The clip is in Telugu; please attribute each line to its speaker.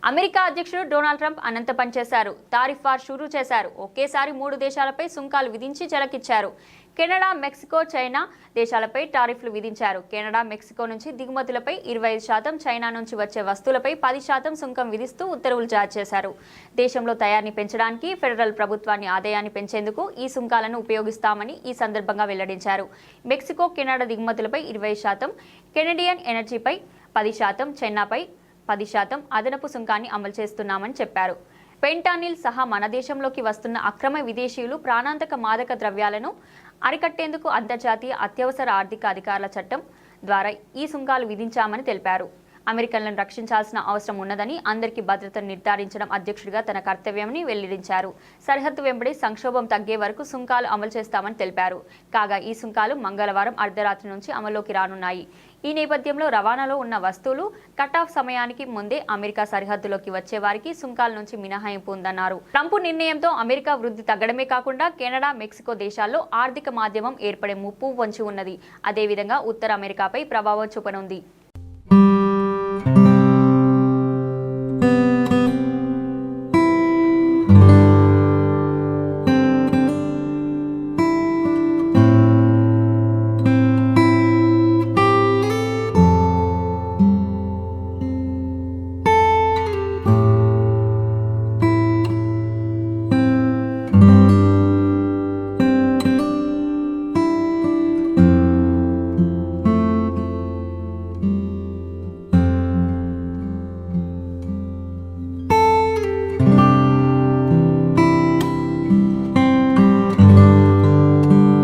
Speaker 1: అమెరికా అధ్యక్షుడు డొనాల్డ్ ట్రంప్ అనంత పనిచేశారు. తారిఫ్ వార్ షురూ చేశారు. ఒకేసారి 3 దేశాలపై సుంకాలు విధించి చెలకిచ్చారు. కెనడా, మెక్సికో, చైనా దేశాలపై టారిఫ్లు విధించారు. కెనడా, మెక్సికో నుంచి దిగుమతులపై 25%, చైనా నుంచి వచ్చే వస్తువులపై 10% సుంకం విధిస్తూ ఉత్తర్వులు జారీ చేశారు. దేశంలో తయారీని పెంచడానికి ఫెడరల్ ప్రభుత్వాన్ని ఆదాయాన్ని పెంచేందుకు ఈ సుంకాలను ఉపయోగిస్తామని ఈ సందర్భంగా వెల్లడించారు. మెక్సికో, కెనడా దిగుమతులపై 20%, కెనడియన్ ఎనర్జీపై 10%, చైనాపై 10% అదనపు సుంకాన్ని అమలు చేస్తున్నామని చెప్పారు. ఫెంటానిల్ సహా మన దేశంలోకి వస్తున్న అక్రమ విదేశీయులు ప్రాణాంతక మాదక ద్రవ్యాలను అరికట్టేందుకు అంతర్జాతీయ అత్యవసర ఆర్థిక అధికారుల చట్టం ద్వారా ఈ సుంకాలు విధించామని తెలిపారు. అమెరికన్లను రక్షించాల్సిన అవసరం ఉన్నదని, అందరికీ భద్రతను నిర్ధారించడం అధ్యక్షుడిగా తన కర్తవ్యమని వెల్లడించారు. సరిహద్దు వెంబడి సంక్షోభం తగ్గే వరకు సుంకాలు అమలు చేస్తామని తెలిపారు. కాగా ఈ సుంకాలు మంగళవారం అర్ధరాత్రి నుంచి అమల్లోకి రానున్నాయి. ఈ నేపథ్యంలో రవాణాలో ఉన్న వస్తువులు కటాఫ్ సమయానికి ముందే అమెరికా సరిహద్దులోకి వచ్చే వారికి సుంకాల నుంచి మినహాయింపు ఉందన్నారు. ట్రంప్ నిర్ణయంతో అమెరికా వృద్ధి తగ్గడమే కాకుండా కెనడా, మెక్సికో దేశాల్లో ఆర్థిక మాధ్యమం ఏర్పడే ముప్పు పొంచి ఉన్నది. అదేవిధంగా ఉత్తర అమెరికాపై ప్రభావం చూపనుంది.